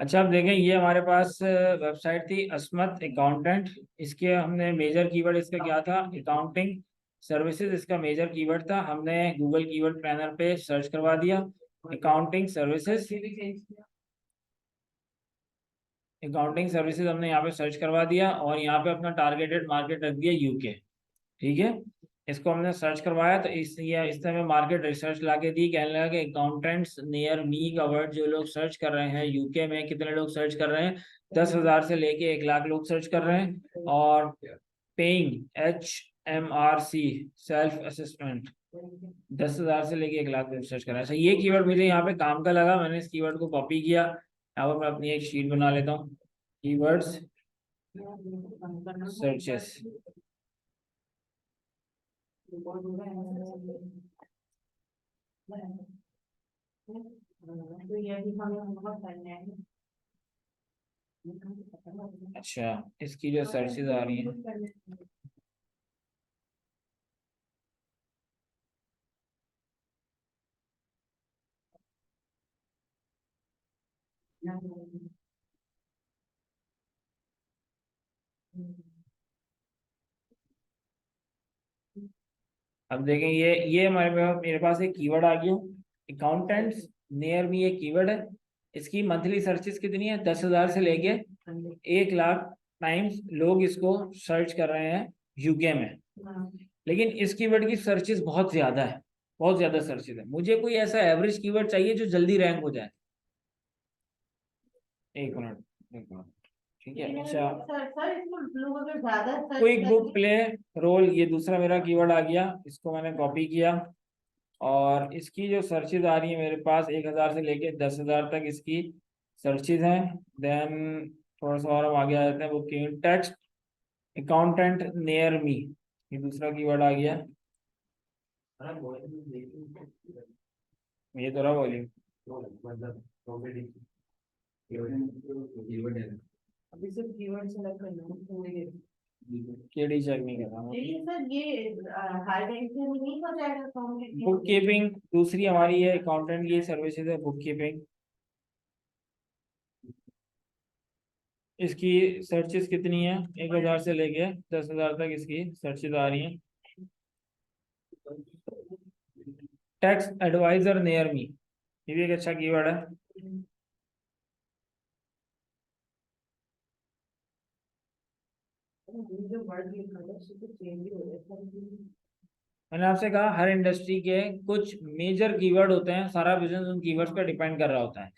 अच्छा, अब देखें, ये हमारे पास वेबसाइट थी अस्मत अकाउंटेंट। इसके हमने मेजर कीवर्ड इसका क्या था, अकाउंटिंग सर्विसेज इसका मेजर कीवर्ड था। हमने गूगल कीवर्ड प्लानर पे सर्च करवा दिया अकाउंटिंग सर्विसेज। अकाउंटिंग सर्विसेज हमने यहाँ पे सर्च करवा दिया और यहाँ पे अपना टारगेटेड मार्केट रख दिया यूके। ठीक है, इसको हमने सर्च करवाया तो इस तरह मार्केट रिसर्च लाके दी। कहने लगा कि अकाउंटेंट्स नियर मी का वर्ड जो लोग सर्च कर रहे हैं यूके में, कितने लोग सर्च कर रहे हैं, 10,000 से लेके 1 लाख लोग सर्च कर रहे हैं। और पेइंग HMRC सेल्फ असेसमेंट 10,000 से लेके 1 लाख लोग सर्च कर रहे हैं। अच्छा, ये कीवर्ड मुझे यहाँ पे काम का लगा, मैंने इस कीवर्ड को कॉपी किया। यहाँ पर मैं अपनी एक शीट बना लेता हूँ, कीवर्ड्स सर्चेस। अच्छा, इसकी जो सर्चेज आ रही हैं, अब देखें, ये मेरे पास एक कीवर्ड आ गया अकाउंटेंट्स नियर मी। एक कीवर्ड है, इसकी मंथली सर्चेस कितनी है, 10,000 से लेके 1 लाख टाइम्स लोग इसको सर्च कर रहे हैं यूके में। लेकिन इस कीवर्ड की सर्चेस बहुत ज्यादा है, बहुत ज्यादा सर्चेस है। मुझे कोई ऐसा एवरेज कीवर्ड चाहिए जो जल्दी रैंक हो जाए। एक मिनट, एक मिनट। ठीक है, अच्छा, क्विक बुक प्ले रोल, ये दूसरा मेरा कीवर्ड आ गया, इसको मैंने कॉपी किया। और इसकी जो सर्चेज आ रही है मेरे पास, 1,000 से लेके 10,000 तक इसकी सर्चेज हैं। देन थोड़ा सा और हम आगे आ जाते हैं, booking text accountant near me, ये दूसरा कीवर्ड आ गया। ये तो रहा वॉल्यूम। अभी सिर्फ कीवर्ड सेलेक्ट करना है, केडी चेक नहीं कर रहा हूँ। लेकिन सर ये हर बैंक में नहीं हो जाएगा। बुक कीपिंग दूसरी हमारी है, अकाउंटेंट की सर्विसेज है बुक कीपिंग। इसकी सर्चेस कितनी है, 1,000 से लेके 10,000 तक इसकी सर्चेस आ रही हैं। टैक्स एडवाइजर नियर मी, ये भी एक अच्छा कीवर्ड है। मैंने आपसे कहा हर इंडस्ट्री के कुछ मेजर कीवर्ड होते हैं, सारा बिजनेस उन कीवर्ड्स पर डिपेंड कर रहा होता है।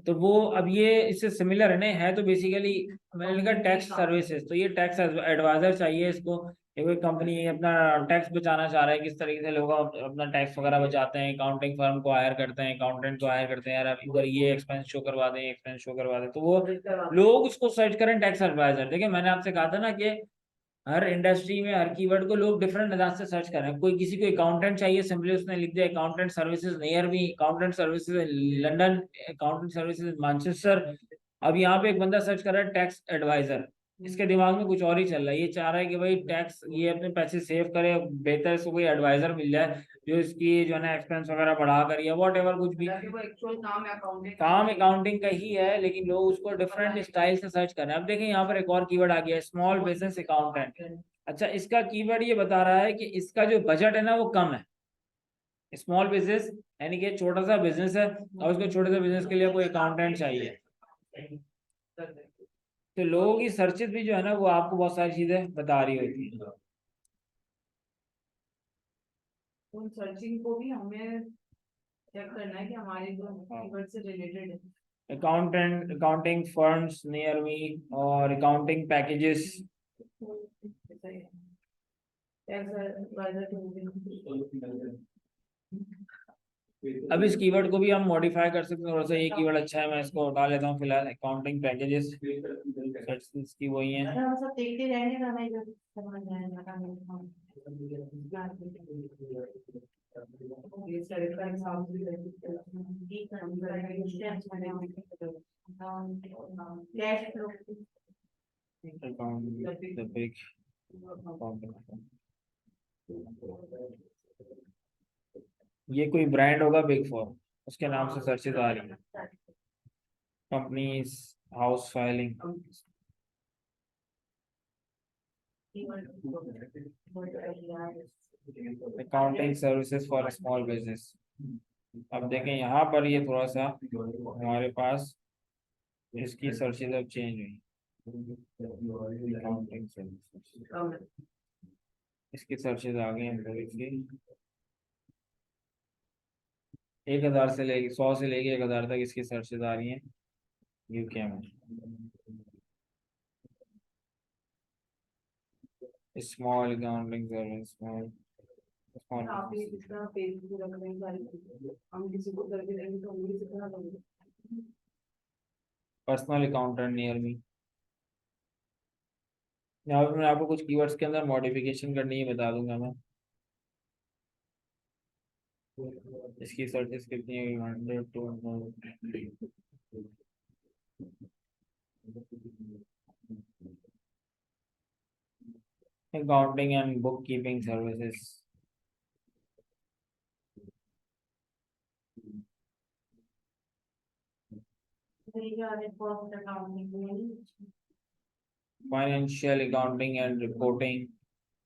तो वो अब ये इससे सिमिलर है ना, है तो बेसिकली मैंने लिखा टैक्स सर्विसेज, तो ये टैक्स एडवाइजर चाहिए इसको। ये कोई कंपनी अपना टैक्स बचाना चाह रहा है, किस तरीके से लोग अपना टैक्स वगैरह बचाते हैं, अकाउंटिंग फर्म को हायर करते हैं, अकाउंटेंट को हायर करते हैं, यार आप इधर ये एक्सपेंस शो करवा दें, एक्सपेंस शो करवा दें, तो वो लोग उसको सर्च करें टैक्स एडवाइजर। देखिए, मैंने आपसे कहा था ना कि हर इंडस्ट्री में हर कीवर्ड को लोग डिफरेंट अंदाज से सर्च कर रहे हैं। कोई किसी को अकाउंटेंट चाहिए, सिंपली उसने लिख दिया accountant services near me, accountant services London, accountant services Manchester. अब यहाँ पे एक बंदा सर्च कर रहा है टैक्स एडवाइजर, इसके दिमाग में कुछ और ही चल रहा है। ये चाह रहा है कि भाई टैक्स, ये अपने पैसे सेव करे, बेहतर इसको कोई एडवाइजर मिल जाए जो इसकी जो है ना एक्सपेंस वगैरह बढ़ा कर या वॉट एवर कुछ भी। काम अकाउंटिंग का ही है, लेकिन लोग उसको डिफरेंट स्टाइल से सर्च कर रहे हैं। अब देखें, यहाँ पर एक और कीवर्ड आ गया है, स्मॉल बिजनेस अकाउंटेंट। अच्छा, इसका कीवर्ड ये बता रहा है कि इसका जो बजट है ना वो कम है। स्मॉल बिजनेस यानी कि छोटा सा बिजनेस है और उसको छोटे से बिजनेस के लिए कोई अकाउंटेंट चाहिए। तो लोगों की सर्चेस भी जो है ना वो आपको बहुत सारी चीजें बता रही होती है। उन सर्चिंग को भी हमें चेक करना है कि हमारे जो कीवर्ड से रिलेटेड है। Accountant, accounting firms near me और अकाउंटिंग पैकेजेस। अब इस कीवर्ड को भी हम मॉडिफाई कर सकते हैं थोड़ा सा। ये कीवर्ड अच्छा है, मैं इसको हटा लेता हूँ फिलहाल। अकाउंटिंग पैकेजेस की वही है। ये कोई ब्रांड होगा बिग फोर, उसके नाम से सर्चेज आ रही है। Companies, house filing, accounting services for small business. अब देखें यहाँ पर ये थोड़ा सा हमारे पास इसकी सर्चेज अब चेंज हुई। अकाउंटिंग सर्विसेज, इसकी सर्चेज आ गई हैं थोड़ी सी। 1,000 से लेके 100 से लेके 1,000 तक इसकी सर्चेज आ रही हैं यूके में। स्मॉल अकाउंटिंग सर्विस, स्मॉल आप ये कितना पेज पे रख रहे हैं सारी चीजें, हम किसी को करके देंगे तो हम किसी तरह देंगे। Personal accountant near me. यहाँ पर मैं आपको कुछ कीवर्ड्स के अंदर मॉडिफिकेशन करनी है, बता दूंगा मैं। इसकी सर्चेस कितनी है? 100 to accounting and book keeping services. Financial accounting and reporting.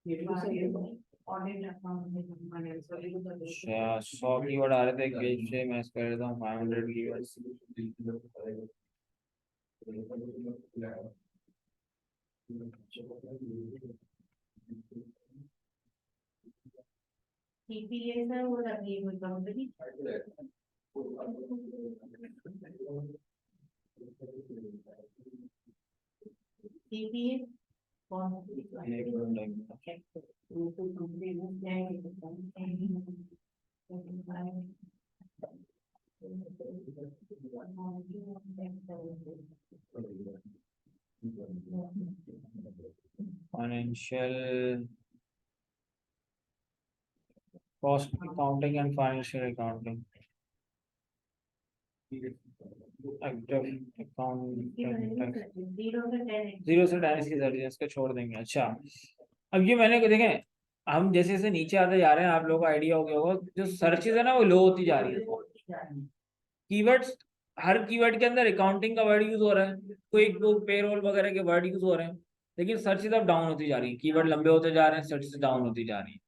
ये भी तो सही है। ऑडिट अकाउंट फाइनेंशियल ये तो अच्छा, 100 कीवर्ड आ रहे थे एक पेज से, मैं कर देता हूँ 500 कीवर्ड्स। टीपीएस है वो रखी हुई कंपनी। टीपीएस कौन financial cost accounting and financial accounting, account 0 से 10 की सर्विस इसको छोड़ देंगे। अच्छा, अब ये मैंने देखें, हम जैसे जैसे नीचे आते जा रहे हैं, आप लोगों को आइडिया हो गया होगा, जो सर्चेज है ना वो लो होती जा रही है। कीवर्ड्स, हर कीवर्ड के अंदर अकाउंटिंग का वर्ड यूज हो रहा है, कोई पेरोल वगैरह के वर्ड यूज हो रहे हैं, लेकिन सर्चेज अब डाउन होती जा रही है। कीवर्ड लंबे होते जा रहे हैं, सर्चेज डाउन होती जा रही है।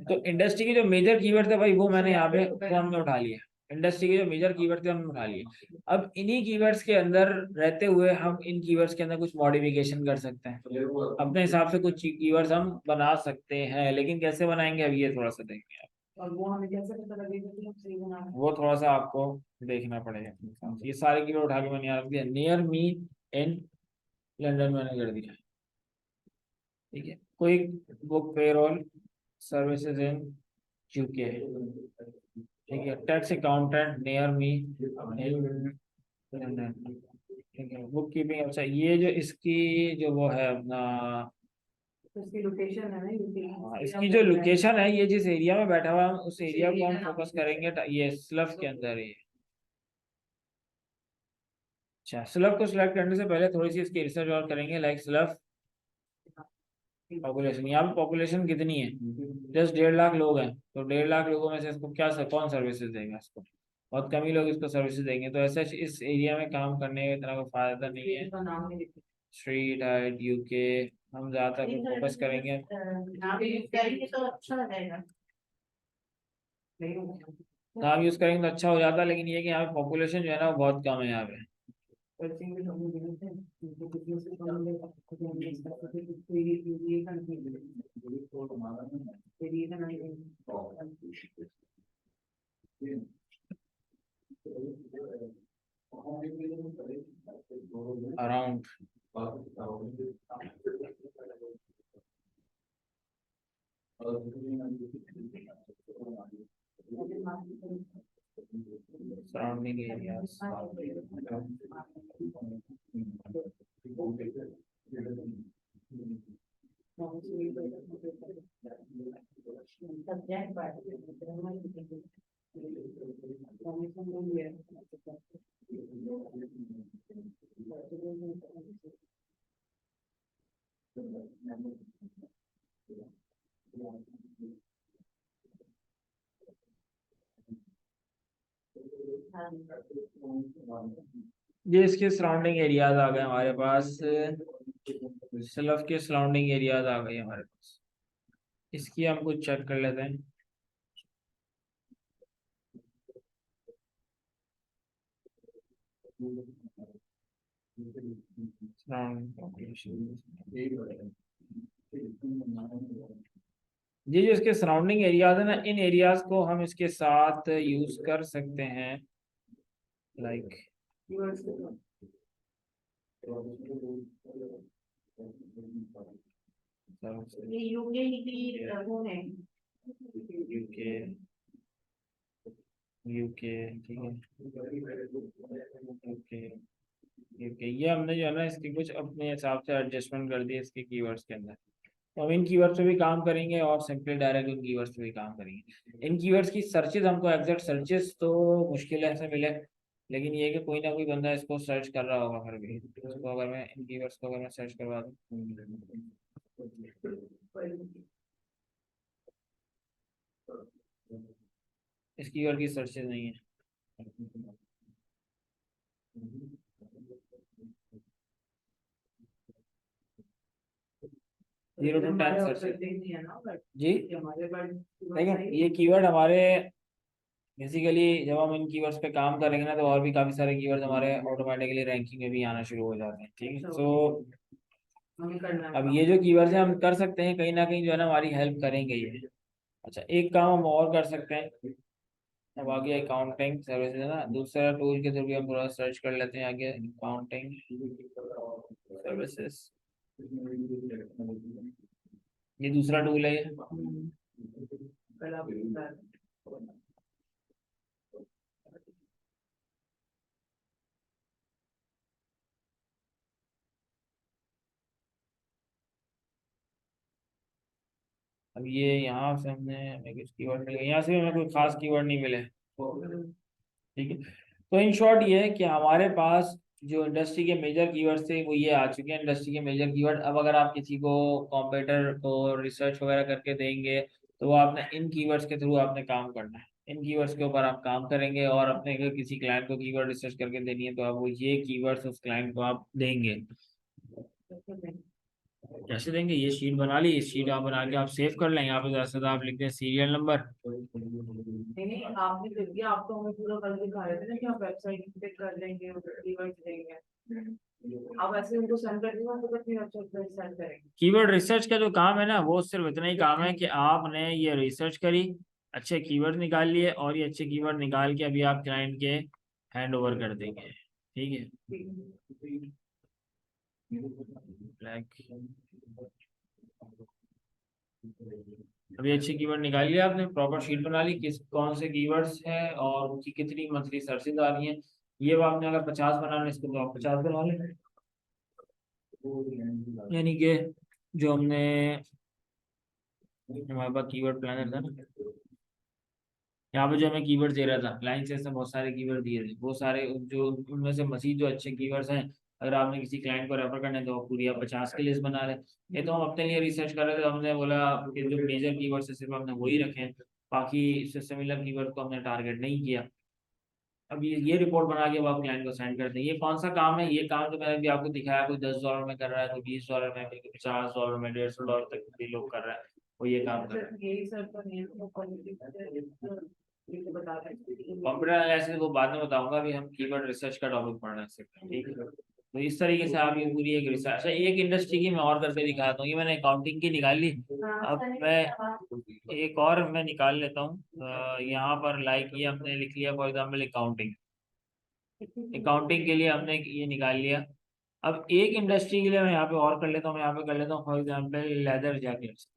तो इंडस्ट्री के जो मेजर कीवर्ड थे भाई, वो मैंने यहाँ पे फोन में उठा लिए। इंडस्ट्री के जो मेजर कीवर्ड थे हमने उठा लिए। अब इन्हीं कीवर्ड्स के अंदर रहते हुए हम इन कीवर्ड्स के अंदर कुछ मॉडिफिकेशन कर सकते हैं, अपने हिसाब से कुछ कीवर्ड्स हम बना सकते हैं। लेकिन कैसे बनाएंगे अब ये थोड़ा सा देखेंगे आप। और वो हमें कैसे पता लगेगा कि हम सही बना रहे हैं? वो थोड़ा सा आपको देखना पड़ेगा। ये सारे कीवर्ड उठा के मैंने यहाँ रख दिया। नियर मी इन लंदन मैंने कर दिया, ठीक है। कोई book payroll services in UK, ठीक है। Tax accountant near me in London, ठीक है। बुक कीपिंग, अच्छा ये जो इसकी जो वो है अपना, तो इसकी लोकेशन है ना यूपी। हाँ, इसकी जो लोकेशन है, ये जिस एरिया में बैठा हुआ है उस एरिया को हम फोकस करेंगे। ये स्लफ के अंदर है ये। अच्छा, स्लफ को सिलेक्ट करने से पहले थोड़ी सी इसकी रिसर्च और करेंगे। लाइक स्लफ पॉपुलेशन, यहाँ पे पॉपुलेशन कितनी है? जस्ट 1.5 लाख लोग हैं, तो 1.5 लाख लोगों में से इसको क्या कौन सर्विसेज देगा? इसको बहुत कम ही लोग इसको सर्विसेज देंगे। तो ऐसा इस एरिया में काम करने का इतना कोई फायदा नहीं है। इसका नाम नहीं लिखा। स्ट्रीट हाइट यूके, हम ज्यादातर फोकस करेंगे। नाम यूज करेंगे तो अच्छा हो जाएगा। नहीं होगा। नाम यूज करेंगे तो अच्छा हो जाता, लेकिन ये कि यहाँ पे पॉपुलेशन जो है ना वो बहुत कम है यहाँ पे। सर्चिंग में हम देखते हैं जो बिजनेस से कम ले सकते हैं बिजनेस कर सकते हैं कोई ये kan फिर ये kan अराउंड सराउंडिंग एरियाज। ये इसके सराउंडिंग एरियाज आ गए हमारे पास, स्लफ के सराउंडिंग एरियाज आ गए हमारे पास। इसकी हम कुछ चेक कर लेते हैं। ये जो इसके सराउंडिंग एरियाज है ना, इन एरियाज को हम इसके साथ यूज कर सकते हैं, लाइक ये यूके की वो है। यूके, यूके ठीक है, यूके, यूके। ये हमने जो है ना इसकी कुछ अपने हिसाब से एडजस्टमेंट कर दिए इसके कीवर्ड्स के अंदर। तो हम इन कीवर्ड्स पे भी काम करेंगे और सिंपली डायरेक्ट उन कीवर्ड्स पे भी काम करेंगे। इन कीवर्ड्स की सर्चेज, हमको एग्जैक्ट सर्चेस तो मुश्किल है ऐसे मिले, लेकिन ये है कि कोई ना कोई बंदा इसको सर्च कर रहा होगा फिर भी। इसको अगर मैं इन कीवर्ड्स को अगर मैं सर्च करवा दूँ, इस कीवर्ड की सर्चेज नहीं है। 0 to 10 सर्चेज जी। देखिए ये कीवर्ड हमारे बेसिकली जब हम इन कीवर्ड्स पे काम करेंगे ना, तो और भी काफी सारे कीवर्ड्स हमारे ऑटोमेटिकली रैंकिंग में भी आना शुरू हो जाते हैं। ठीक है, तो अब ये जो कीवर्ड्स हैं हम कर सकते हैं कहीं ना कहीं जो है ना हमारी हेल्प करेंगे ये। अच्छा, एक काम हम और कर सकते हैं। अब आगे अकाउंटिंग सर्विसेज है ना, दूसरा टूल के थ्रू भी हम थोड़ा सर्च कर लेते हैं आगे, अकाउंटिंग सर्विसेज। ये दूसरा टूल है ये। अब ये यहाँ से हमने हमें कुछ कीवर्ड मिले, यहाँ से भी हमें कोई खास कीवर्ड नहीं मिले। ठीक है, तो इन शॉर्ट ये है कि हमारे पास जो इंडस्ट्री के मेजर कीवर्ड्स थे वो ये आ चुके हैं, इंडस्ट्री के मेजर कीवर्ड। अब अगर आप किसी को कॉम्पिटिटर को रिसर्च वगैरह करके देंगे, तो वो आपने इन कीवर्ड्स के थ्रू आपने काम करना है। इन कीवर्ड्स के ऊपर आप काम करेंगे, और अपने अगर किसी क्लाइंट को कीवर्ड रिसर्च करके देनी है, तो आप वो ये कीवर्ड्स उस क्लाइंट को आप देंगे। कैसे देंगे, ये शीट बना ली, इस शीट आप बना के आप सेव कर लें। यहाँ पे ज्यादा से ज्यादा आप लिखते हैं सीरियल नंबर। नहीं, आपने फिर भी आप तो हमें पूरा कर दिखा रहे थे ना कि आप वेबसाइट पे कर लेंगे, कीवर्ड देंगे। आप ऐसे उनको सेंड कर देंगे, तो कितनी वेबसाइट पे सेंड करेंगे। कीवर्ड रिसर्च का जो काम है ना, वो सिर्फ इतना ही काम है कि आपने ये रिसर्च करी, अच्छे कीवर्ड निकाल लिए, और ये अच्छे कीवर्ड निकाल के अभी आप क्लाइंट के हैंड ओवर कर देंगे। ठीक है, ब्लैक। अभी अच्छे कीवर्ड निकाल लिया आपने, प्रॉपर शीट बना ली, किस कौन से कीवर्ड्स हैं और उनकी कितनी मंथली सर्चेज आ रही हैं। ये वो आपने अगर 50 बनाने, इसको तो आप 50 बना लें। यानी कि जो हमने, हमारे पास कीवर्ड प्लानर था ना, यहाँ पे जो हमें कीवर्ड दे रहा था क्लाइंट से, इसने बहुत सारे कीवर्ड दिए थे, वो सारे जो उनमें से मसीह जो अच्छे कीवर्ड्स हैं, अगर आपने किसी क्लाइंट को रेफर करना है तो पूरी आप 50 की लिस्ट बना रहे। ये तो हम अपने लिए रिसर्च कर रहे थे, हमने बोला कि जो मेजर कीवर्ड्स है सिर्फ हमने वही रखे हैं, बाकी इससे सिमिलर कीवर्ड को हमने टारगेट नहीं किया। अब ये रिपोर्ट बना के अब आप क्लाइंट को सेंड करते हैं। ये कौन सा काम है, ये काम जो मैंने भी आपको दिखाया, कोई $10 में कर रहा है, कोई $20 में, कोई $50 में, $150 तक भी लोग कर रहा है, वो ये काम कर रहा है। यही सर तो नहीं है, बता रहे हैं। कंप्यूटर एनालिसिस वो बाद में बताऊंगा, अभी हम कीवर्ड रिसर्च का टॉपिक पढ़ना है इससे। ठीक है, तो इस तरीके से आप ये पूरी एक रिसर्च। अच्छा, एक इंडस्ट्री की मैं और करके दिखाता हूँ, ये मैंने अकाउंटिंग की निकाल ली। अब मैं एक और मैं निकाल लेता हूँ, यहाँ पर लाइक ये हमने लिख लिया फॉर एग्जाम्पल अकाउंटिंग। अकाउंटिंग के लिए हमने ये निकाल लिया। अब एक इंडस्ट्री के लिए मैं यहाँ पे और कर लेता हूँ, मैं यहाँ पे कर लेता हूँ for example leather jackets.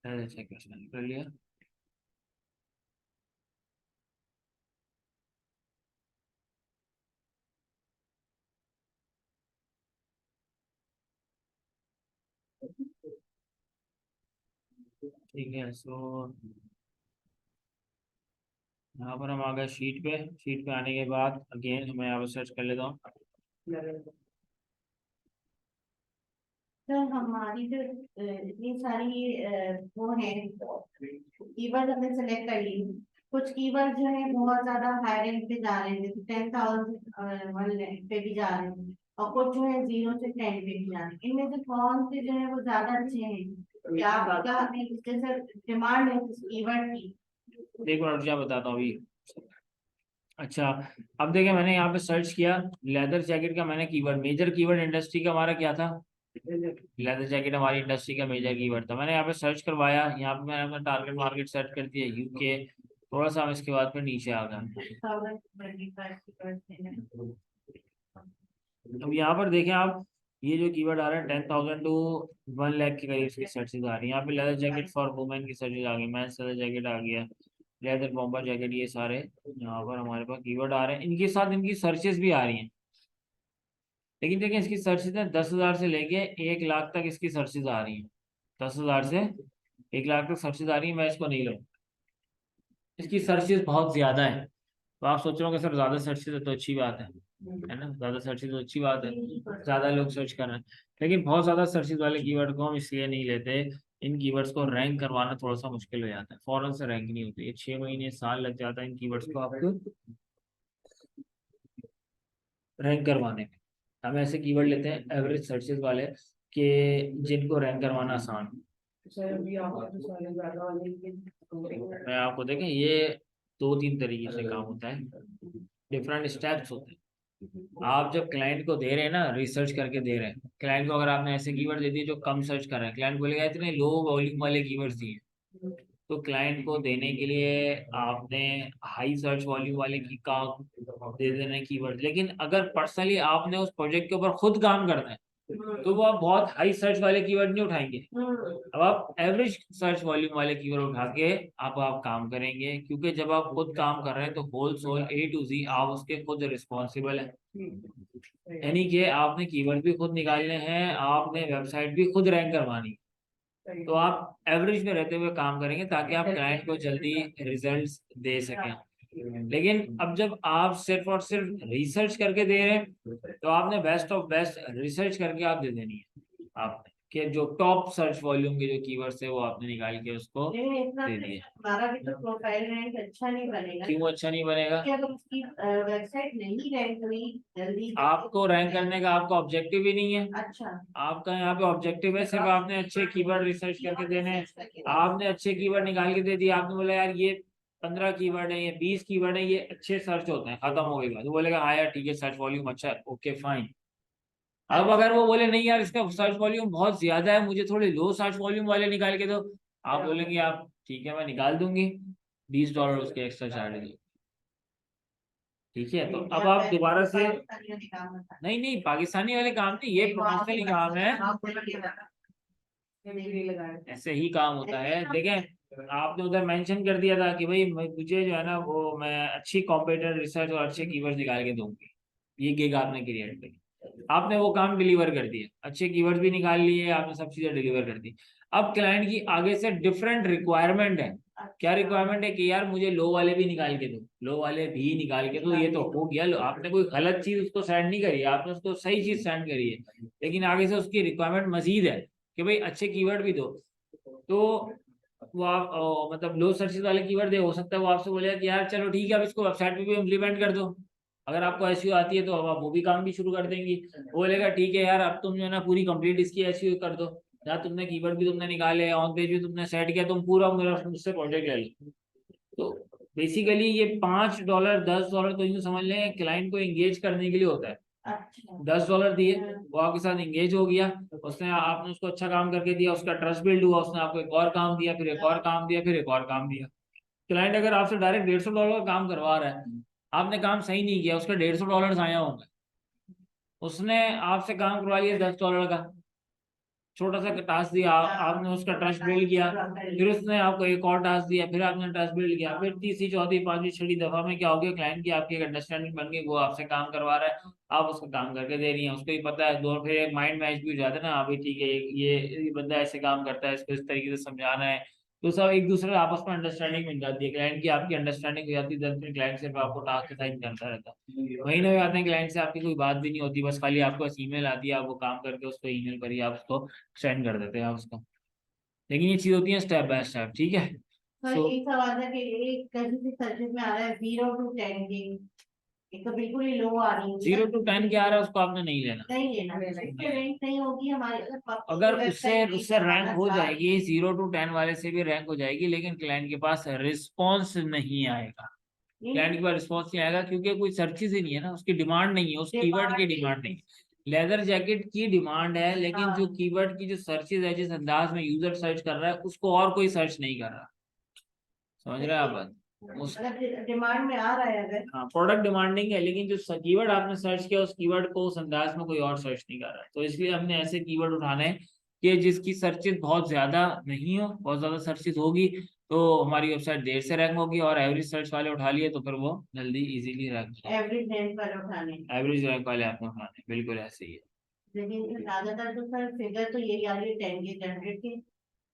Leather jackets मैंने कर लिया। ठीक है, सो यहाँ पर हम आ गए शीट पे। शीट पे आने के बाद अगेन मैं यहाँ पर सर्च कर लेता हूँ। तो हमारी जो इतनी सारी वो है कीवर्ड हमने सेलेक्ट कर ली। कुछ कीवर्ड जो है बहुत ज्यादा हाई रैंक पे जा रहे हैं, जैसे 10,000 वन रैंक पे भी जा रहे हैं, और कुछ जो है 0 से 10 पे भी जा रहे हैं। इनमें से कौन से जो है वो ज्यादा अच्छे हैं, या आपका हमें जैसे डिमांड है उस कीवर्ड की? एक मिनट रुकिए, बताता हूँ अभी। अच्छा, अब देखिए मैंने यहाँ पे सर्च किया लेदर जैकेट का, मैंने कीवर्ड, मेजर कीवर्ड इंडस्ट्री का हमारा क्या था, लेदर जैकेट हमारी इंडस्ट्री का मेजर कीवर्ड था। मैंने यहाँ पे सर्च करवाया, यहाँ पे मैंने अपना टारगेट मार्केट सेट कर दिया यूके। थोड़ा सा हम इसके बाद फिर नीचे आ गए। अब यहाँ पर देखें आप, ये जो कीवर्ड आ रहा है 10,000 टू 1 लाख के करीब इसकी सर्चेज आ रही है। यहाँ पे लेदर जैकेट फॉर वुमेन की सर्चेज आ गई, मेंस लेदर जैकेट आ गया, लेदर बॉम्बर जैकेट, ये सारे यहाँ पर हमारे पास कीवर्ड आ रहे हैं। इनके साथ इनकी सर्चेज भी आ रही हैं, लेकिन देखिए इसकी सर्चेज है 10,000 से लेके 1 लाख तक इसकी सर्चेज आ रही हैं। 10,000 से 1 लाख तक सर्चेज आ रही है, मैं इसको नहीं लूँ, इसकी सर्चेज बहुत ज्यादा है। तो आप सोच रहे हो कि सर ज्यादा सर्चेज है तो अच्छी बात है ना, ज्यादा सर्चेज तो अच्छी बात है, ज्यादा लोग सर्च कर रहे हैं। लेकिन बहुत ज्यादा सर्चेज वाले कीवर्ड को हम इसलिए नहीं लेते, इन कीवर्ड्स को रैंक करवाना थोड़ा सा मुश्किल हो जाता है, फौरन से रैंक नहीं होती है, 6 महीने साल लग जाता है इन कीवर्ड्स को आपको रैंक करवाने में। हम ऐसे कीवर्ड लेते हैं एवरेज सर्चेज वाले के, जिनको रैंक करवाना आसान हो। सर अभी आपको तो सारे ज्यादा वाले मैं आपको देखें, ये 2-3 तरीके से काम होता है, डिफरेंट स्टेप्स होते हैं। आप जब क्लाइंट को दे रहे हैं ना, रिसर्च करके दे रहे हैं क्लाइंट को, अगर आपने ऐसे कीवर्ड दे दिए जो कम सर्च कर रहे हैं, क्लाइंट बोलेगा इतने लो वॉल्यूम वाले कीवर्ड्स दिए, तो क्लाइंट को देने के लिए आपने हाई सर्च वॉल्यूम वाले की काम दे देना कीवर्ड। लेकिन अगर पर्सनली आपने उस प्रोजेक्ट के ऊपर खुद काम करना है, तो वो आप बहुत हाई सर्च वाले कीवर्ड नहीं उठाएंगे, अब आप एवरेज सर्च वॉल्यूम वाले कीवर्ड उठा के आप काम करेंगे, क्योंकि जब आप खुद काम कर रहे हैं तो wholesale A to Z आप उसके खुद रिस्पॉन्सिबल है। यानी कि आपने कीवर्ड भी खुद निकालने हैं, आपने वेबसाइट भी खुद रैंक करवानी है। तो आप एवरेज में रहते हुए काम करेंगे ताकि आप क्लाइंट को जल्दी रिजल्ट्स दे सकें। लेकिन अब जब आप सिर्फ और सिर्फ रिसर्च करके दे रहे हैं, तो आपने बेस्ट ऑफ बेस्ट रिसर्च करके आप दे देनी है, आपने कि जो टॉप सर्च वॉल्यूम के जो कीवर्ड्स है वो आपने निकाल के उसको दे दिए। हमारा भी तो प्रोफाइल रैंक अच्छा नहीं बनेगा। क्यों अच्छा नहीं बनेगा? कि अगर उसकी वेबसाइट नहीं रैंक हुई जल्दी, आपको रैंक करने का आपका ऑब्जेक्टिव ही नहीं है। अच्छा आपका यहाँ पे ऑब्जेक्टिव है सिर्फ आपने अच्छे कीवर्ड रिसर्च करके देने हैं। आपने अच्छे कीवर्ड निकाल के दे दिए, आपने बोला यार ये 15 कीवर्ड है, ये 20 कीवर्ड है, ये अच्छे सर्च होते हैं, खत्म हो गई बात। वो बोलेगा हाँ यार ठीक है, सर्च वॉल्यूम अच्छा है, ओके फाइन। अब अगर वो बोले नहीं यार इसका सर्च वॉल्यूम बहुत ज्यादा है, मुझे थोड़े लो सर्च वॉल्यूम वाले निकाल के दो, आप बोलेंगे आप ठीक है मैं निकाल दूंगी, $20 उसके एक्स्ट्रा चार्ज दो। ठीक है, तो अब आप दोबारा से, नहीं नहीं पाकिस्तानी वाले काम नहीं, ये प्रोफेशनली काम है, ऐसे ही काम होता है। देखें आपने उधर मेंशन कर दिया था कि भाई मुझे जो है ना वो मैं अच्छी कॉम्पिटेटिव रिसर्च और अच्छे कीवर्ड्स निकाल के दूंगी, ये गिग आपने क्रिएट करी, आपने वो काम डिलीवर कर दिया, अच्छे कीवर्ड्स भी निकाल लिए, आपने सब चीजें डिलीवर कर दी। अब क्लाइंट की आगे से डिफरेंट रिक्वायरमेंट है। क्या रिक्वायरमेंट है कि यार मुझे लो वाले भी निकाल के दो, लो वाले भी निकाल के दो, ये तो हो गया, आपने कोई गलत चीज उसको सेंड नहीं करी, आपने उसको सही चीज सेंड करी है, लेकिन आगे से उसकी रिक्वायरमेंट मजीद है कि भाई अच्छे कीवर्ड भी दो। तो वो आप मतलब लो सर्चेज वाले कीवर्ड दे, हो सकता है वो आपसे बोलेगा कि यार चलो ठीक है अब इसको वेबसाइट पे भी इम्प्लीमेंट कर दो, अगर आपको एसईओ आती है तो अब आप वो भी काम भी शुरू कर देंगी। वो बोलेगा ठीक है यार अब तुम जो है ना पूरी कंप्लीट इसकी एसईओ कर दो, यार तुमने कीवर्ड भी तुमने निकाले, ऑन पेज भी तुमने सेट किया, तुम पूरा मेरा मुझसे प्रोजेक्ट ले लो। तो बेसिकली ये $5 $10 तो यूँ समझ लें क्लाइंट को एंगेज करने के लिए होता है। अच्छा $10 दिए, वो आपके साथ एंगेज हो गया, उसने आपने उसको अच्छा काम करके दिया, उसका ट्रस्ट बिल्ड हुआ, उसने आपको एक और काम दिया, फिर एक और काम दिया, फिर एक और काम दिया। क्लाइंट अगर आपसे डायरेक्ट $150 का काम करवा रहा है, आपने काम सही नहीं किया, उसका $150 आया होंगे, उसने आपसे काम करवा लिया $10 का, छोटा सा टास्क दिया, आपने उसका ट्रस्ट बिल्ड किया, फिर उसने आपको एक और टास्क दिया, फिर आपने ट्रस्ट बिल्ड किया, फिर तीसरी चौथी पांचवी छठी दफा में क्या हो गया, क्लाइंट की आपकी एक अंडरस्टैंडिंग बन गई, वो आपसे काम करवा रहा है, आप उसका काम करके दे रही हैं, उसको भी पता है, दो फिर एक माइंड मैच भी हो जाता है ना, अभी ठीक है ये बंदा ऐसे काम करता है, इसको इस तरीके से समझाना है, तो सब एक दूसरे से आपस में अंडरस्टैंडिंग मिल जाती है, क्लाइंट की आपकी अंडरस्टैंडिंग हो जाती है, फिर क्लाइंट सिर्फ आपको टास्क असाइन करता रहता है। महीने में आते हैं क्लाइंट से आपकी कोई बात भी नहीं होती, बस खाली आपको बस ईमेल आती है, आप वो काम करके उसको ईमेल करिए, आप उसको सेंड कर देते हैं आप उसको। लेकिन ये चीज होती है स्टेप बाय स्टेप, ठीक है। तो सो एक सवाल था कि एक कहीं भी सर्विस में आ रहा है 0 to 10 की, एक तो बिल्कुल ही लो आ रही है, 0 to 10 क्या आ रहा है उसको आपने नहीं लेना। नहीं लेना, इससे रैंक नहीं होगी हमारी, अगर पब्लिक अगर उससे वेबसाइट नहीं उससे रैंक हो करवाना जाएगी, 0 to 10 वाले से भी रैंक हो जाएगी, लेकिन क्लाइंट के पास रिस्पॉन्स नहीं आएगा। क्लाइंट के पास रिस्पॉन्स नहीं आएगा क्योंकि कोई सर्चेज ही नहीं है ना, उसकी डिमांड नहीं है, उस कीवर्ड की डिमांड नहीं है। लेदर जैकेट की डिमांड है, लेकिन जो कीवर्ड की जो सर्चेज है, जिस अंदाज में यूजर सर्च कर रहा है, उसको और कोई सर्च नहीं कर रहा। समझ रहे हैं आप बात? अगर डिमांड में आ रहा है अगर, हाँ, प्रोडक्ट डिमांडिंग है, लेकिन जो कीवर्ड आपने सर्च किया, उस कीवर्ड को उस अंदाज में कोई और सर्च नहीं कर रहा है। तो इसलिए हमने ऐसे कीवर्ड उठाने हैं कि जिसकी सर्चेज बहुत ज्यादा नहीं हो, बहुत ज्यादा सर्चेज होगी तो हमारी वेबसाइट देर से रैंक होगी, और एवरेज सर्च वाले उठा लिए तो फिर वो जल्दी इजीली रैंक, एवरेज रैंक पर उठाने, एवरेज रैंक वाले आपने उठाने, बिल्कुल ऐसे ही है। लेकिन ज्यादातर तो सर फिगर तो यही आ रही है 10 की 100 की,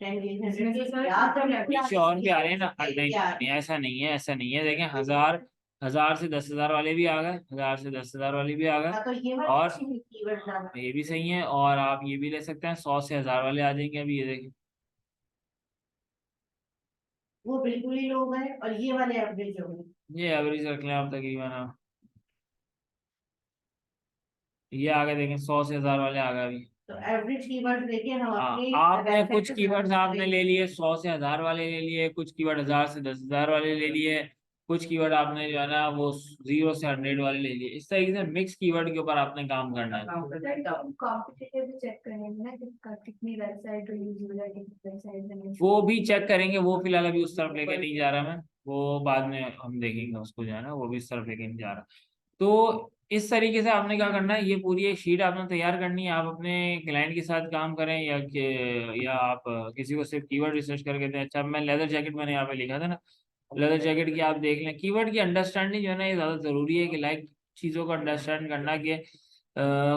10 की 100 इसमें से की, सर या तो पीछे और भी आ रहे हैं ना, नहीं, नहीं, नहीं, ऐसा नहीं है, ऐसा नहीं है, देखें 1000 से 10,000 वाले भी आ गए, 1000 से 10,000 वाले भी आ गए, हाँ, तो ये और वाली कीवर्ड ज्यादा, ये भी सही है, और आप ये भी ले सकते हैं, 100 से 1000 वाले आ जाएंगे अभी, ये देखें। वो बिल्कुल ही लोग है, और ये वाले एवरेज हो गए। ये एवरेज रख लें आप तकरीबन, आप ये आ गए, देखें 100 से 1000 वाले आ गए अभी। तो एवरेज कीवर्ड लेके हम हाँ, अपनी आपने वेबसाइट कुछ पे कीवर्ड्स सर्च आपने करेंगे। ले लिए, 100 से 1000 वाले ले लिए, कुछ कीवर्ड 1000 से 10,000 वाले ले लिए, कुछ कीवर्ड आपने जो है ना वो 0 से 100 वाले ले लिए। इस तरीके से मिक्स कीवर्ड के ऊपर आपने काम करना है। कॉम्पिटिटिव भी चेक करेंगे ना कितनी वेबसाइट यूज हो रहा है, कितनी वेबसाइट वो भी चेक करेंगे, वो फिलहाल अभी उस तरफ लेके नहीं जा रहा मैं, वो बाद में हम देखेंगे उसको जो है ना, वो भी इस तरफ लेके नहीं जा रहा। तो इस तरीके से आपने क्या करना है, ये पूरी एक शीट आपने तैयार करनी है। आप अपने क्लाइंट के साथ काम करें या आप किसी को सिर्फ कीवर्ड रिसर्च करके दें। अच्छा, मैं लेदर जैकेट मैंने यहाँ पे लिखा था ना, लेदर जैकेट की आप देख लें। कीवर्ड की अंडरस्टैंडिंग जो है ना, ये ज़्यादा ज़रूरी है कि लाइक चीज़ों को अंडरस्टैंड करना कि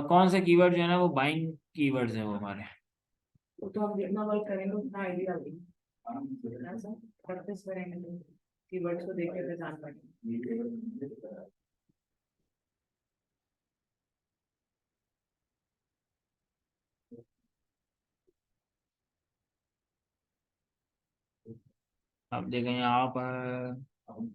कौन से कीवर्ड जो है ना वो बाइंग कीवर्ड्स हैं वो हमारे। वो तो हम जितना वर्क करेंगे उतना आइडिया आएगी, ऐसा प्रैक्टिस करेंगे कीवर्ड्स को देख के पहचान पाएंगे। आप देखें यहाँ पर, अब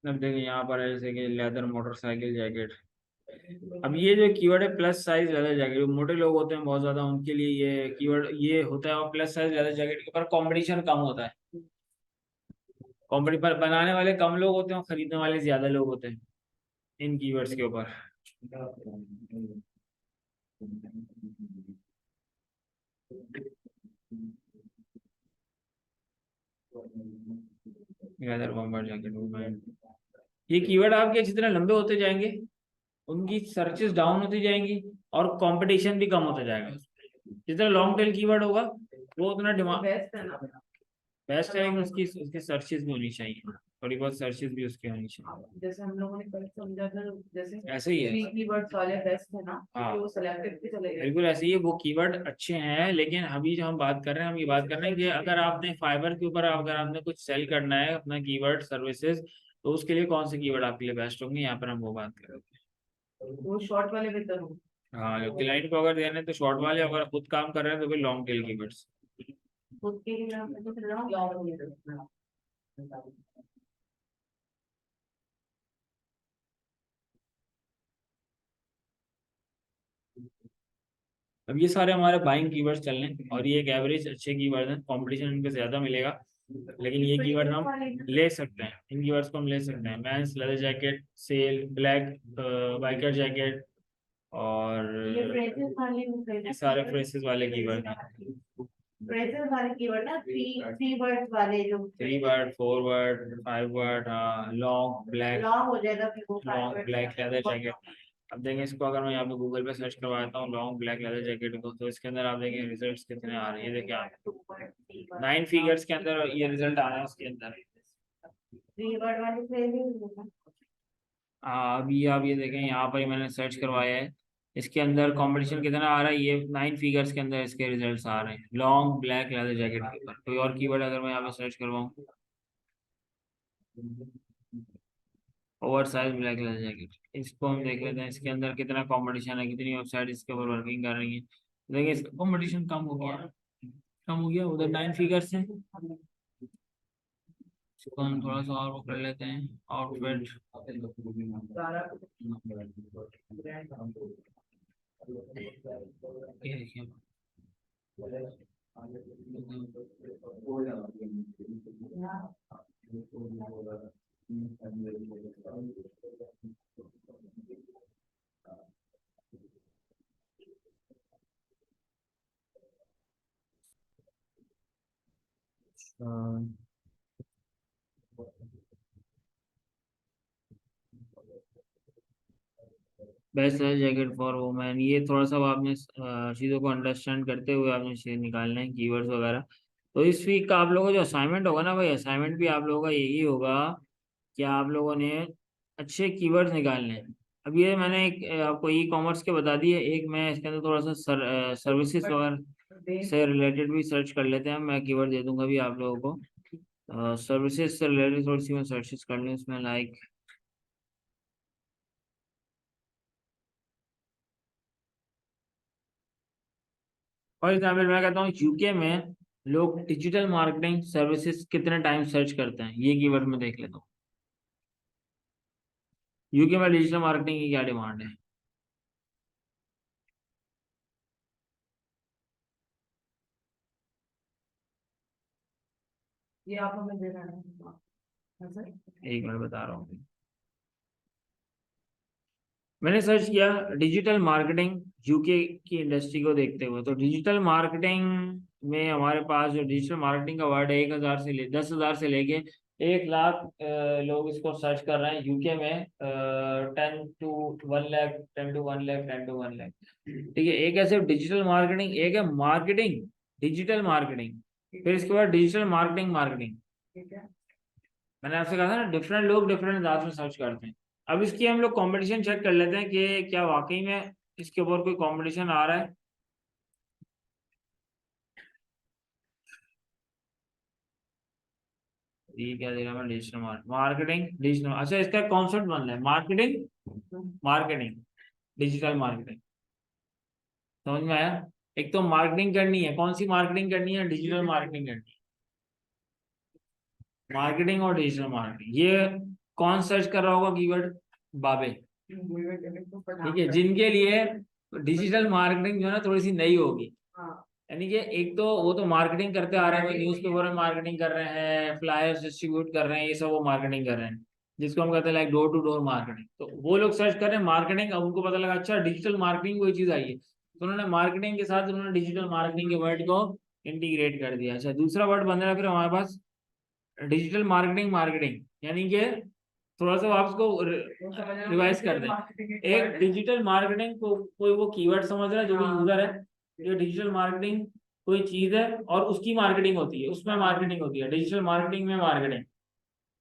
देखें यहाँ पर है जैसे कि लेदर मोटरसाइकिल जैकेट। अब ये जो कीवर्ड है प्लस साइज लेदर जैकेट, जो मोटे लोग होते हैं बहुत ज्यादा, उनके लिए ये कीवर्ड ये होता है। और प्लस साइज लेदर जैकेट के ऊपर कंपटीशन कम होता है, कंपनी पर बनाने वाले कम लोग होते हैं और खरीदने वाले ज्यादा लोग होते हैं इन कीवर्ड्स के ऊपर। लेदर बॉम्बर जैकेट, ये कीवर्ड आपके जितने लंबे होते जाएंगे उनकी सर्चेस डाउन होती जाएंगी और कंपटीशन भी कम होता जाएगा। जितना लॉन्ग टेल कीवर्ड होगा वो उतना डिमांड बेस्ट है ना, बेस्ट है, लेकिन उसकी उसकी सर्चेस भी होनी चाहिए, थोड़ी बहुत सर्चेस भी उसकी होनी चाहिए। जैसे हम लोगों ने कल समझा था, जैसे ऐसे ही है, 3 कीवर्ड्स वाले बेस्ट है ना, हाँ। तो सिलेक्टेड भी चले गए। बिल्कुल ऐसे ही है, वो कीवर्ड अच्छे हैं, लेकिन अभी जो हम बात कर रहे हैं, हम ये बात कर रहे हैं कि अगर आपने फाइबर के ऊपर अगर आपने कुछ सेल करना है अपना कीवर्ड सर्विसेज, तो उसके लिए कौन से कीवर्ड आपके लिए बेस्ट होंगे, यहाँ पर हम वो बात कर रहे हैं। वो शॉर्ट वाले बेहतर हो। हाँ, जो क्लाइंट को अगर देने तो शॉर्ट वाले, अगर खुद काम कर रहे हैं तो फिर लॉन्ग टेल कीवर्ड्स। खुद के लिए मैं तो कर रहा हूँ। अब ये सारे हमारे बाइंग कीवर्ड्स चल रहे हैं, और ये एक एवरेज अच्छे कीवर्ड हैं, कंपटीशन इनके ज्यादा मिलेगा, लेकिन ये कीवर्ड हम ले सकते हैं, इन कीवर्ड्स को हम ले सकते हैं। Men's leather jacket, sale, black biker jacket, और ये phrases वाले ये सारे फ्रेसेस वाले कीवर्ड हैं। फ्रेजेस वाले कीवर्ड ना, थ्री वर्ड्स वाले जो 3 word 4 word 5 word, long black, long हो जाएगा फिर वो लॉन्ग ब्लैक लेदर जैकेट। अब देखें इसको, अगर मैं यहाँ पे गूगल पे सर्च करवाता हूँ लॉन्ग ब्लैक लेदर जैकेट को, तो इसके अंदर आप देखें रिजल्ट्स कितने आ रहे हैं। ये देखिए आप 9 फिगर्स के अंदर ये रिजल्ट आ रहा है उसके अंदर। थ्री वर्ड वाले फ्रेजेस। अभी आप ये देखें, यहाँ पर ही मैंने सर्च करवाया है, इसके अंदर कंपटीशन कितना आ रहा है, ये 9 फिगर्स के अंदर इसके रिजल्ट्स आ रहे हैं लॉन्ग ब्लैक लेदर जैकेट के ऊपर। कोई और कीवर्ड अगर मैं यहाँ पे सर्च करवाऊँ, over size black leather jacket, इसको हम देख लेते हैं इसके अंदर कितना कंपटीशन है, कितनी वेबसाइट इसके ऊपर वर्किंग कर रही है। देखिए इसका कंपटीशन कम हो गया, कम हो गया, उधर 9 फिगर्स है। इसको हम थोड़ा सा और वो कर लेते हैं, आउटफिट, ये देखिए बेस्ट जैकेट फॉर वुमेन। ये थोड़ा सा आपने चीज़ों को अंडरस्टैंड करते हुए आपने चीज़ निकालना है, कीवर्ड्स वगैरह। तो इस वीक का आप लोगों का जो असाइनमेंट होगा ना भाई, असाइनमेंट भी आप लोगों का यही होगा कि आप लोगों ने अच्छे कीवर्ड्स निकालने हैं। अब ये मैंने एक आपको ई कॉमर्स के बता दिए, एक मैं इसके अंदर थोड़ा सा सर्विसेज वगैरह से रिलेटेड भी सर्च कर लेते हैं। मैं कीवर्ड दे दूंगा भी आप लोगों को, सर्विसेज से रिलेटेड थोड़ी सी मैं सर्चेस कर लूँ इसमें, लाइक फॉर एग्जाम्पल मैं कहता हूँ यूके में लोग डिजिटल मार्केटिंग सर्विसेज कितने टाइम सर्च करते हैं, ये कीवर्ड में देख लेता हूँ। यूके में डिजिटल मार्केटिंग की क्या डिमांड है। ये आप हमें दे रहे हैं। हाँ सर। एक मिनट बता रहा हूँ, मैंने सर्च किया डिजिटल मार्केटिंग यूके की इंडस्ट्री को देखते हुए। तो डिजिटल मार्केटिंग में हमारे पास जो डिजिटल मार्केटिंग का वर्ड है, 1000 से 10,000 से लेके 1 लाख लोग इसको सर्च कर रहे हैं यूके में। 10 to 1 lakh, 10 to 1 lakh, 10 to 1 lakh. ठीक है, एक है सिर्फ डिजिटल मार्केटिंग, एक है मार्केटिंग, डिजिटल मार्केटिंग, फिर इसके बाद डिजिटल मार्केटिंग मार्केटिंग। ठीक है। मैंने आपसे कहा था ना, डिफरेंट लोग डिफरेंट अंदाज में सर्च करते हैं। अब इसकी हम लोग कंपटीशन चेक कर लेते हैं कि क्या वाकई में इसके ऊपर कोई कंपटीशन आ रहा है। ये क्या दे रहा है, डिजिटल मार्केटिंग डिजिटल, अच्छा इसका कॉन्सेप्ट बन रहा है मार्केटिंग, मार्केटिंग, डिजिटल मार्केटिंग। समझ में आया। एक तो मार्केटिंग करनी है, कौन सी मार्केटिंग करनी है, डिजिटल मार्केटिंग करनी है। मार्केटिंग और डिजिटल मार्केटिंग, ये कौन सर्च कर रहा होगा कीवर्ड, बाबे। ठीक है, जिनके लिए डिजिटल मार्केटिंग जो है ना थोड़ी सी नई होगी। यानी कि एक तो वो तो मार्केटिंग करते आ रहे हैं, न्यूज पेपर में मार्केटिंग कर रहे हैं, फ्लायर्स डिस्ट्रीब्यूट कर रहे हैं, ये सब वो मार्केटिंग कर रहे हैं, जिसको हम कहते हैं like door to door marketing. तो वो लोग सर्च कर रहे हैं मार्केटिंग, अब उनको पता लगा अच्छा डिजिटल मार्केटिंग कोई चीज आई है, तो उन्होंने मार्केटिंग के साथ उन्होंने डिजिटल मार्केटिंग के वर्ड को इंटीग्रेट कर दिया। अच्छा दूसरा वर्ड बन रहा है फिर हमारे पास डिजिटल मार्केटिंग मार्केटिंग, यानी कि थोड़ा सा आप इसको रिवाइज कर दें। एक डिजिटल मार्केटिंग को कोई वो कीवर्ड समझ रहा है जो भी यूजर है, ये डिजिटल मार्केटिंग कोई चीज है और उसकी मार्केटिंग होती है, उसमें मार्केटिंग होती है, डिजिटल मार्केटिंग में मार्केटिंग,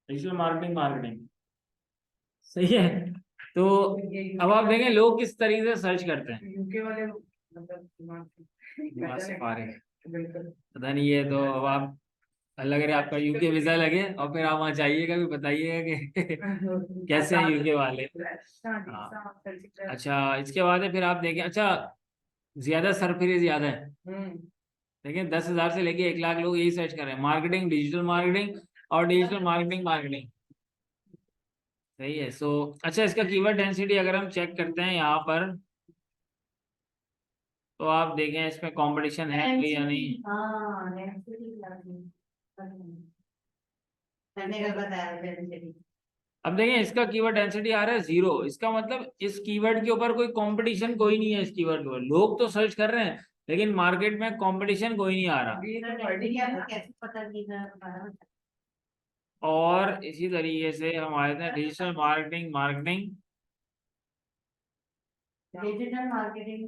डिजिटल मार्केटिंग मार्केटिंग। सही है। तो अब आप देखें लोग किस तरीके से सर्च करते हैं। यूके वाले मतलब बस फारिग, बिल्कुल। पता नहीं है तो अब आप लग रहा है आपका यूके वीजा लगे और फिर आप वहाँ जाइएगा भी बताइएगा कि कैसे हैं यूके वाले। हाँ। अच्छा इसके बाद है फिर आप देखें, अच्छा ज्यादा सरफिरे ज्यादा है, देखिए 10,000 से लेके 1 लाख लोग यही सर्च कर रहे हैं, मार्केटिंग, डिजिटल मार्केटिंग और डिजिटल मार्केटिंग मार्केटिंग। सही है। सो अच्छा इसका कीवर्ड डेंसिटी अगर हम चेक करते हैं यहाँ पर, तो आप देखें इसमें कंपटीशन है या नहीं। अब देखें इसका कीवर्ड डेंसिटी आ रहा है 0, इसका मतलब इस कीवर्ड के ऊपर कोई कंपटीशन कोई नहीं है, इस कीवर्ड के ऊपर लोग तो सर्च कर रहे हैं लेकिन मार्केट में कंपटीशन कोई नहीं आ रहा। कैसे पता कीजिएगा? और इसी तरीके से हम आए थे digital marketing marketing digital marketing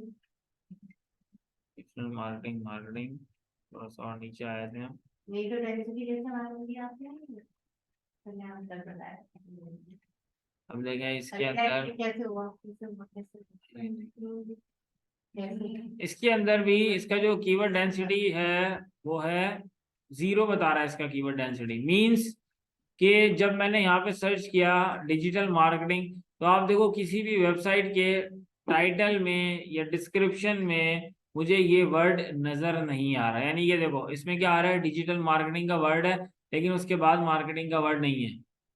digital marketing marketing थोड़ा सा और नीचे आए थे हम। यही तो डेंसिटी जैसे मालूम किया आपने, तो यहाँ अंदर बताया। अब देखें इसके Exactly अंदर, कैसे हुआ, कैसे? इसके अंदर भी इसका जो कीवर्ड डेंसिटी है वो है 0 बता रहा है। इसका कीवर्ड डेंसिटी मींस कि जब मैंने यहाँ पे सर्च किया डिजिटल मार्केटिंग, तो आप देखो किसी भी वेबसाइट के टाइटल में या डिस्क्रिप्शन में मुझे ये वर्ड नजर नहीं आ रहा है। यानी ये देखो इसमें क्या आ रहा है, डिजिटल मार्केटिंग का वर्ड है लेकिन उसके बाद मार्केटिंग का वर्ड नहीं है।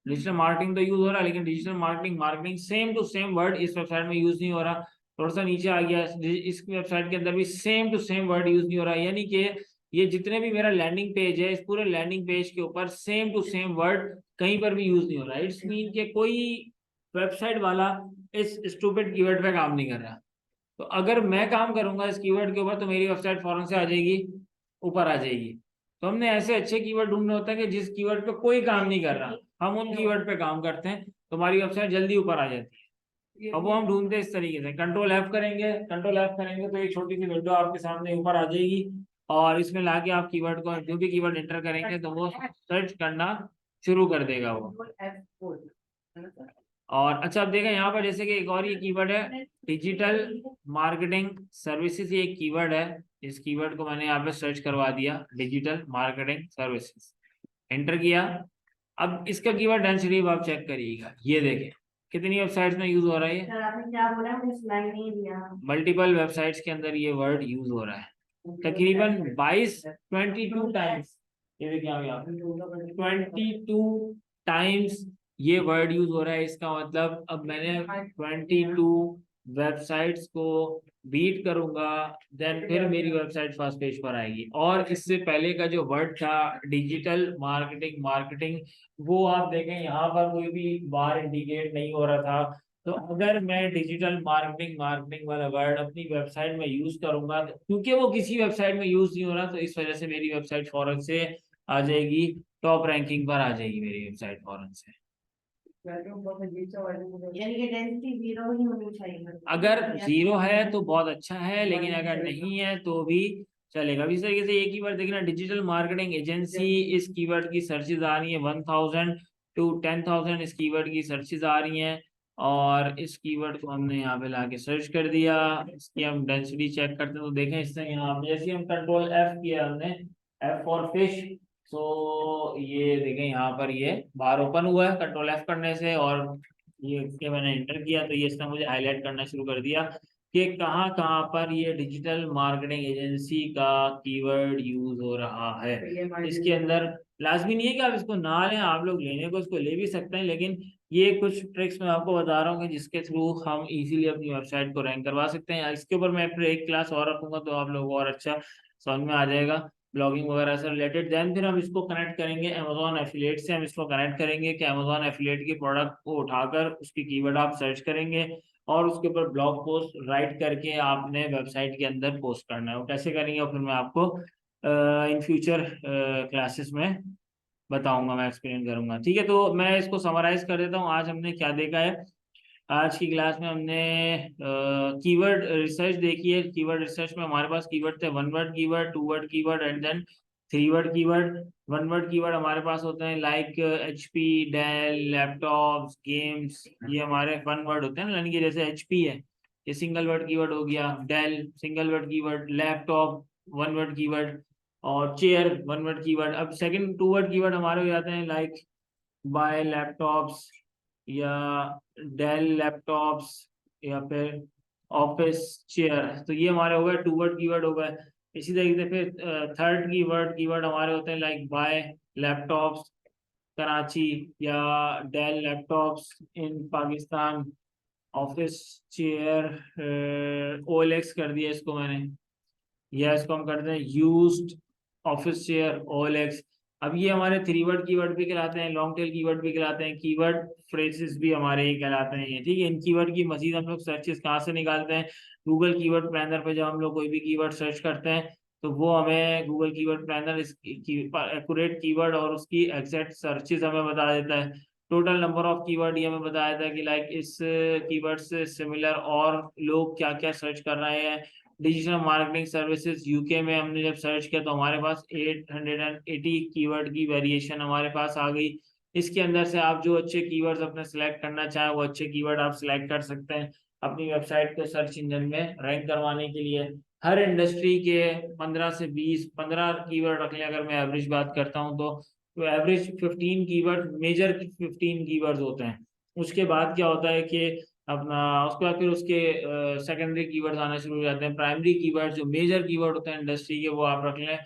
डिजिटल मार्केटिंग तो यूज हो रहा है लेकिन digital marketing marketing same to same word इस वेबसाइट में यूज नहीं हो रहा। थोड़ा सा नीचे आ गया, इस वेबसाइट के अंदर भी same to same word use नहीं हो रहा है। यानी कि ये जितने भी मेरा लैंडिंग पेज है, इस पूरे लैंडिंग पेज के ऊपर सेम टू सेम वर्ड कहीं पर भी यूज नहीं हो रहा है। इट्स मीन कि कोई वेबसाइट वाला इस स्टूपिड कीवर्ड पे काम नहीं कर रहा। तो अगर मैं काम करूंगा इस कीवर्ड के ऊपर तो मेरी वेबसाइट फौरन से आ जाएगी, ऊपर आ जाएगी। तो हमने ऐसे अच्छे कीवर्ड ढूंढने होते हैं कि जिस कीवर्ड पे कोई काम नहीं कर रहा, हम उन कीवर्ड पे काम करते हैं तो हमारी वेबसाइट जल्दी ऊपर आ जाती है। अब वो हम ढूंढते हैं इस तरीके से, कंट्रोल F करेंगे, कंट्रोल F करेंगे तो एक छोटी सी विंडो आपके सामने ऊपर आ जाएगी और इसमें लाके आप कीवर्ड को जो भी कीवर्ड एंटर करेंगे तो वो सर्च करना शुरू कर देगा वो। और अच्छा अब देखें यहाँ पर जैसे कि एक और ये कीवर्ड है डिजिटल मार्केटिंग सर्विसेज, ये एक कीवर्ड है। इस कीवर्ड को मैंने यहाँ पे सर्च करवा दिया, डिजिटल मार्केटिंग सर्विसेज, एंटर किया। अब इसका कीवर्ड डेंसिटी आप चेक करिएगा, ये देखें कितनी वेबसाइट्स में यूज हो रहा है। सर आपने क्या बोला, मुझे सुनाई नहीं दिया। मल्टीपल वेबसाइट्स के अंदर ये वर्ड यूज हो रहा है तकरीबन 22 टाइम्स। ये देखिए यहाँ 22 टाइम्स ये वर्ड यूज हो रहा है। इसका मतलब अब मैंने 22 वेबसाइट्स को बीट करूंगा देन फिर मेरी वेबसाइट फर्स्ट पेज पर आएगी। और इससे पहले का जो वर्ड था डिजिटल मार्केटिंग मार्केटिंग, वो आप देखें यहाँ पर कोई भी बार इंडिकेट नहीं हो रहा था। तो अगर मैं डिजिटल मार्केटिंग मार्केटिंग वाला वर्ड अपनी वेबसाइट में यूज करूंगा क्योंकि वो किसी वेबसाइट में यूज नहीं हो रहा, तो इस वजह से मेरी वेबसाइट फौरन से आ जाएगी, टॉप रैंकिंग पर आ जाएगी मेरी वेबसाइट फौरन से। यानी कि डेंसिटी 0 ही होनी चाहिए। अगर 0 है तो बहुत अच्छा है, लेकिन अगर नहीं है तो भी चलेगा। इस तरीके से ये कीवर्ड देखना, डिजिटल मार्केटिंग एजेंसी, इस कीवर्ड की सर्चेज आ रही है 1000 to 10,000 इस कीवर्ड की सर्चेज आ रही हैं। और इस कीवर्ड को हमने यहाँ पे लाके सर्च कर दिया, इसकी हम डेंसिटी चेक करते हैं तो देखें इससे यहाँ पे जैसे हम कंट्रोल F किया हमने, F फॉर फिश, तो ये देखें यहाँ पर ये बार ओपन हुआ है कंट्रोल F करने से। और ये इसके मैंने एंटर किया तो ये इसने मुझे हाईलाइट करना शुरू कर दिया कि कहाँ कहाँ पर ये डिजिटल मार्केटिंग एजेंसी का कीवर्ड यूज हो रहा है। इसके अंदर लाजमी नहीं है कि आप इसको ना लें, आप लोग लेने को इसको ले भी सकते हैं, लेकिन ये कुछ ट्रिक्स मैं आपको बता रहा हूँ कि जिसके थ्रू हम इजीली अपनी वेबसाइट को रैंक करवा सकते हैं। इसके ऊपर मैं फिर एक क्लास और रखूंगा तो आप लोगों को और अच्छा समझ में आ जाएगा ब्लॉगिंग वगैरह से रिलेटेड। देन फिर हम इसको कनेक्ट करेंगे अमेजॉन एफिलिएट से, हम इसको कनेक्ट करेंगे कि अमेजॉन एफिलिएट की प्रोडक्ट को उठाकर उसकी कीवर्ड आप सर्च करेंगे और उसके ऊपर ब्लॉग पोस्ट राइट करके आपने वेबसाइट के अंदर पोस्ट करना है। वो कैसे करेंगे और फिर मैं आपको इन फ्यूचर क्लासेस में बताऊंगा, मैं एक्सप्लेन करूंगा। ठीक है, तो मैं इसको समराइज कर देता हूँ। आज हमने क्या देखा है, आज की क्लास में हमने कीवर्ड रिसर्च देखी है। कीवर्ड रिसर्च में हमारे पास कीवर्ड थे 1 word keyword, 2 word keyword and then 3 word keyword. 1 word keyword हमारे पास होते हैं like HP, Dell, laptops, games, ये हमारे 1 वर्ड होते हैं ना, यानी कि जैसे HP है ये सिंगल वर्ड कीवर्ड हो गया, Dell single word keyword, laptop 1 word keyword और चेयर 1 वर्ड कीवर्ड। अब सेकंड 2 वर्ड कीवर्ड हमारे हो जाते हैं लाइक बाय लैपटॉप्स या डेल लैपटॉप्स या फिर ऑफिस चेयर, तो ये हमारे हो गए 2 वर्ड कीवर्ड हो गए। इसी तरीके से फिर थर्ड कीवर्ड हमारे होते हैं लाइक बाय लैपटॉप्स कराची या डेल लैपटॉप्स इन पाकिस्तान, ऑफिस चेयर OLX कर दिया इसको मैंने, या इसको हम करते हैं यूज्ड ऑफिस चेयर OLX। अब ये हमारे 3 वर्ड कीवर्ड भी कहलाते हैं, लॉन्ग टेल कीवर्ड भी कहलाते हैं, कीवर्ड फ्रेजेस भी हमारे ये कहलाते हैं, ये ठीक है। इन कीवर्ड की मजीद हम लोग सर्चेस कहाँ से निकालते हैं? गूगल कीवर्ड प्लानर पे जब हम लोग कोई भी कीवर्ड सर्च करते हैं तो वो हमें गूगल कीवर्ड प्लानर इस एक्यूरेट कीवर्ड और उसकी एग्जैक्ट सर्चेस हमें बता देता है। टोटल नंबर ऑफ कीवर्ड ये हमें बताया था कि लाइक इस कीवर्ड से सिमिलर और लोग क्या क्या सर्च कर रहे हैं। डिजिटल मार्केटिंग सर्विसेज यूके में हमने जब सर्च किया तो हमारे पास 880 कीवर्ड की वेरिएशन हमारे पास आ गई। इसके अंदर से आप जो अच्छे कीवर्ड्स अपने सेलेक्ट करना चाहें वो अच्छे कीवर्ड आप सिलेक्ट कर सकते हैं अपनी वेबसाइट को सर्च इंजन में रैंक करवाने के लिए। हर इंडस्ट्री के 15 से 15 कीवर्ड रख लें, अगर मैं एवरेज बात करता हूँ तो एवरेज 15 कीवर्ड, मेजर 15 कीवर्ड्स होते हैं। उसके बाद क्या होता है कि अपना उसके बाद फिर उसके सेकेंडरी कीवर्ड्स आने शुरू हो जाते हैं। प्राइमरी कीवर्ड जो मेजर कीवर्ड होते हैं इंडस्ट्री के वो आप रख लें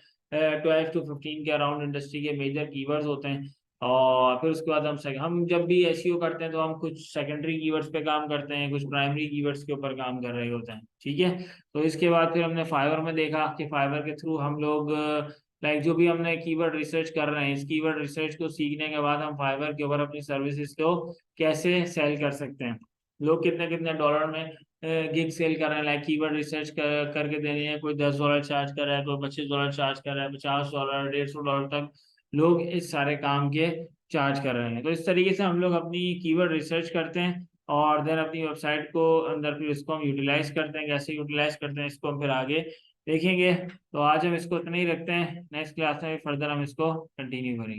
12 to 15 के अराउंड इंडस्ट्री के मेजर कीवर्ड्स होते हैं। और फिर उसके बाद हम जब भी एसईओ करते हैं तो हम कुछ सेकेंडरी कीवर्ड्स पे काम करते हैं, कुछ प्राइमरी कीवर्ड्स के ऊपर काम कर रहे होते हैं, ठीक है। तो इसके बाद फिर हमने फाइवर में देखा कि फाइवर के थ्रू हम लोग लाइक जो भी हमने कीवर्ड रिसर्च कर रहे हैं इस कीवर्ड रिसर्च को सीखने के बाद हम फाइवर के ऊपर अपनी सर्विसेज को कैसे सेल कर सकते हैं। लोग कितने कितने डॉलर में गिग सेल कर रहे हैं, लाइक कीवर्ड रिसर्च करके दे रहे हैं। कोई $10 चार्ज कर रहा है, कोई $25 चार्ज कर रहा है, $50, $150 तक लोग इस सारे काम के चार्ज कर रहे हैं। तो इस तरीके से हम लोग अपनी कीवर्ड रिसर्च करते हैं और देन अपनी वेबसाइट को अंदर फिर इसको हम यूटिलाइज करते हैं। कैसे यूटिलाइज करते हैं इसको हम फिर आगे देखेंगे। तो आज हम इसको इतना ही रखते हैं, नेक्स्ट क्लास में फर्दर हम इसको कंटिन्यू करेंगे।